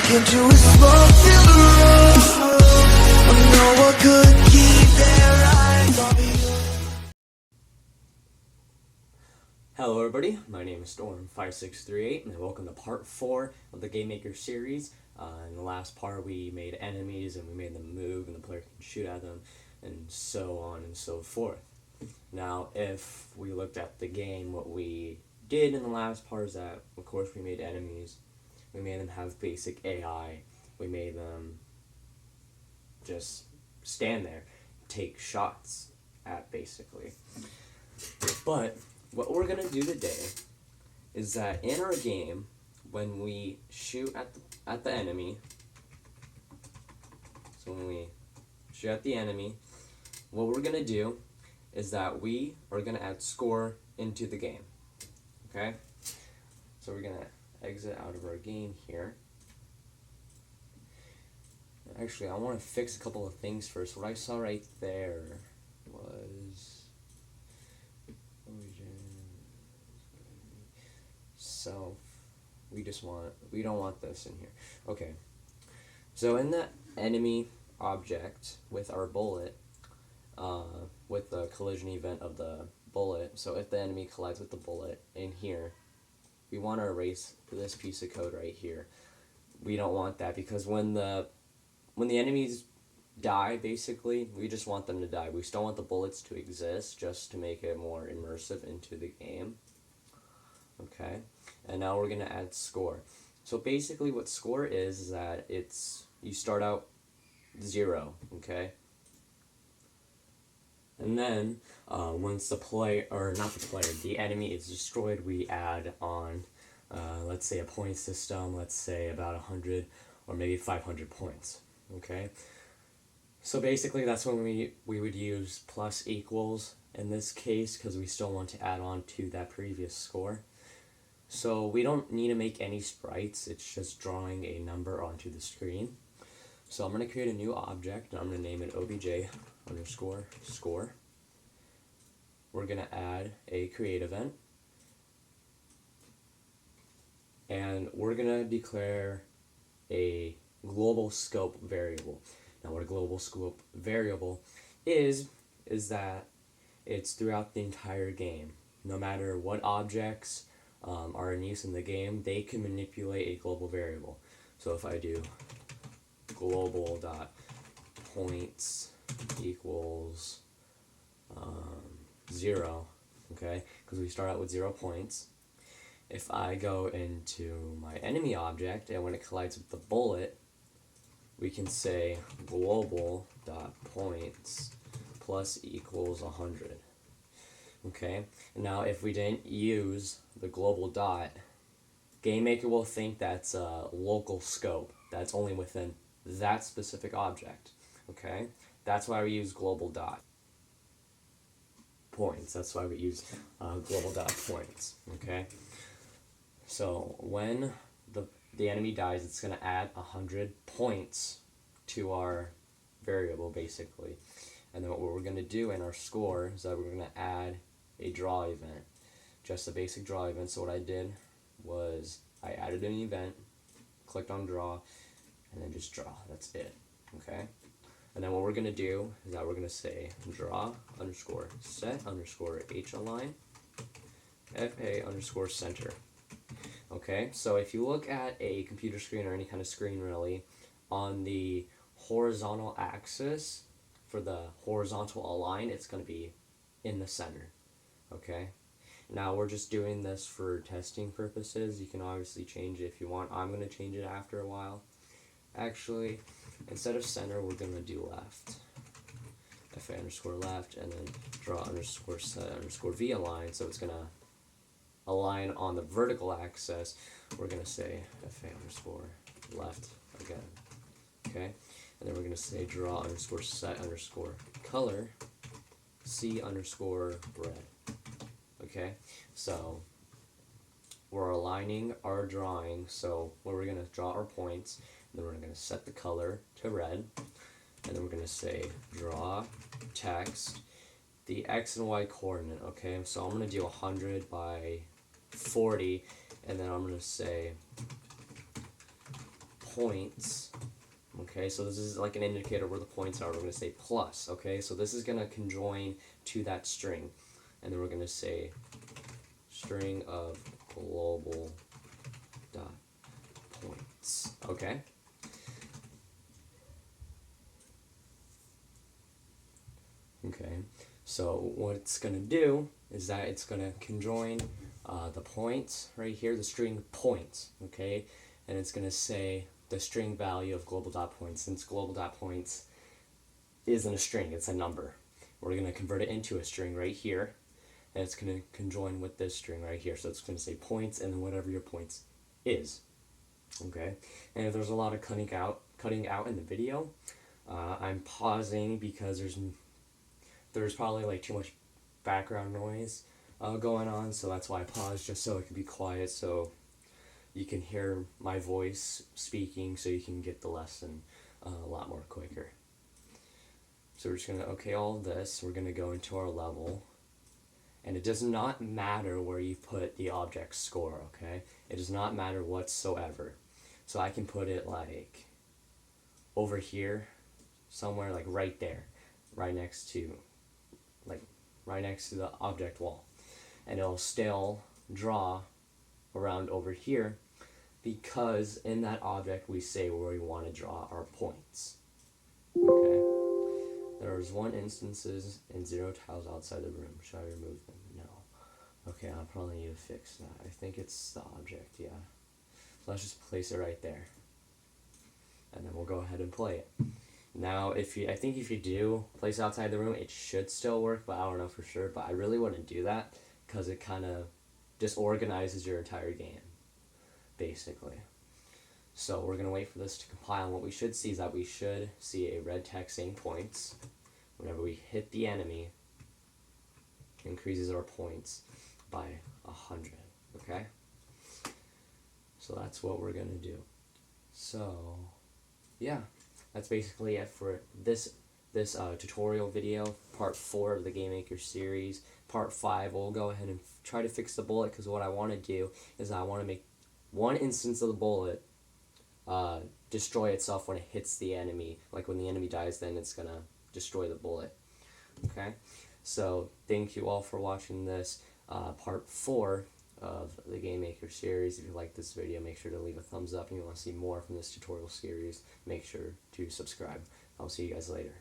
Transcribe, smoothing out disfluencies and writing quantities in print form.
Can't you smoke till the road? No one could keep their eyes on you. Hello everybody, my name is Storm5638 and welcome to part 4 of the Game Maker series. In the last part we made enemies and we made them move and the player can shoot at them and so on and so forth. Now if we looked at the game, what we did in the last part is that of course we made enemies, we made them have basic AI, we made them just stand there, take shots at basically. But what we're going to do today is that in our game, when we shoot at the enemy, so when we shoot at the enemy, what we're going to do is that we are going to add score into the game, okay? So we're going to exit out of our game here. Actually, I want to fix a couple of things first. What I saw right there was self. We don't want this in here. Okay. So in the enemy object with our bullet, with the collision event of the bullet, so if the enemy collides with the bullet in here, we want to erase this piece of code right here. We don't want that because when the enemies die, basically, we just want them to die. We still want the bullets to exist just to make it more immersive into the game. Okay, and now we're going to add score. So basically what score is that you start out 0, okay? And then once the enemy is destroyed, we add on, let's say a point system, let's say about 100 or maybe 500 points, okay? So basically that's when we would use plus equals in this case because we still want to add on to that previous score. So we don't need to make any sprites, it's just drawing a number onto the screen. So I'm going to create a new object and I'm going to name it obj_score. We're going to add a create event and we're going to declare a global scope variable. Now what a global scope variable is that it's throughout the entire game. No matter what objects are in use in the game, they can manipulate a global variable. So if I do global.points equals 0, okay, because we start out with 0 points. If I go into my enemy object and when it collides with the bullet, we can say global.points plus equals 100. Okay, now if we didn't use the global dot, GameMaker will think that's a local scope. That's only within that specific object. Okay, that's why we use global dot points. That's why we use global dot points. Okay, so when the enemy dies, it's going to add 100 points to our variable basically. And then what we're going to do in our score is that we're going to add a draw event, just a basic draw event. So what I did was I added an event, clicked on draw, and then just draw. That's it. Okay. And then what we're gonna do is that we're gonna say draw_set_halign fa_center. Okay. So if you look at a computer screen or any kind of screen really, on the horizontal axis for the horizontal align, it's gonna be in the center. Okay, now we're just doing this for testing purposes. You can obviously change it if you want. I'm going to change it after a while. Actually, instead of center, we're going to do left. fa_left and then draw_set_v align. So it's going to align on the vertical axis. We're going to say fa_left again. Okay, and then we're going to say draw_set_color C_red. Okay, so we're aligning our drawing, so where we're going to draw our points, and then we're going to set the color to red, and then we're going to say draw text, the X and Y coordinate, okay, so I'm going to do 100 by 40, and then I'm going to say points. Okay, so this is like an indicator where the points are. We're going to say plus. Okay, so this is going to conjoin to that string. And then we're going to say string of global dot points. Okay? Okay, so what it's going to do is that it's going to conjoin the points right here, the string points, okay? And it's going to say the string value of global dot points. Since global dot points isn't a string, it's a number. We're going to convert it into a string right here, and it's going to conjoin with this string right here. So it's going to say points and then whatever your points is, okay? And if there's a lot of cutting out in the video, I'm pausing because there's probably like too much background noise going on, so that's why I paused, just so it can be quiet, so you can hear my voice speaking, so you can get the lesson a lot more quicker. So we're just gonna okay all of this. We're gonna go into our level, and it does not matter where you put the object score. Okay, it does not matter whatsoever. So I can put it like over here, somewhere like right there, right next to the object wall, and it'll still draw around over here, because in that object we say where we want to draw our points. Okay, there's one instances and 0 tiles outside the room. Should I remove them? No. Okay, I'll probably need to fix that. I think it's the object, yeah. So let's just place it right there, and then we'll go ahead and play it. Now, I think if you do place outside the room, it should still work, but I don't know for sure. But I really wouldn't do that, because it kind of disorganizes your entire game, basically. So we're going to wait for this to compile, and what we should see is that we should see a red text saying points. Whenever we hit the enemy, it increases our points by 100, okay? So that's what we're going to do. So, yeah. That's basically it for this tutorial video, part 4 of the Game Maker series. Part 5, we'll go ahead and try to fix the bullet, because what I want to do is I want to make one instance of the bullet destroy itself when it hits the enemy. Like when the enemy dies, then it's going to destroy the bullet. Okay? So thank you all for watching this part 4 of the Game Maker series. If you like this video, make sure to leave a thumbs up, and if you want to see more from this tutorial series, make sure to subscribe. I'll see you guys later.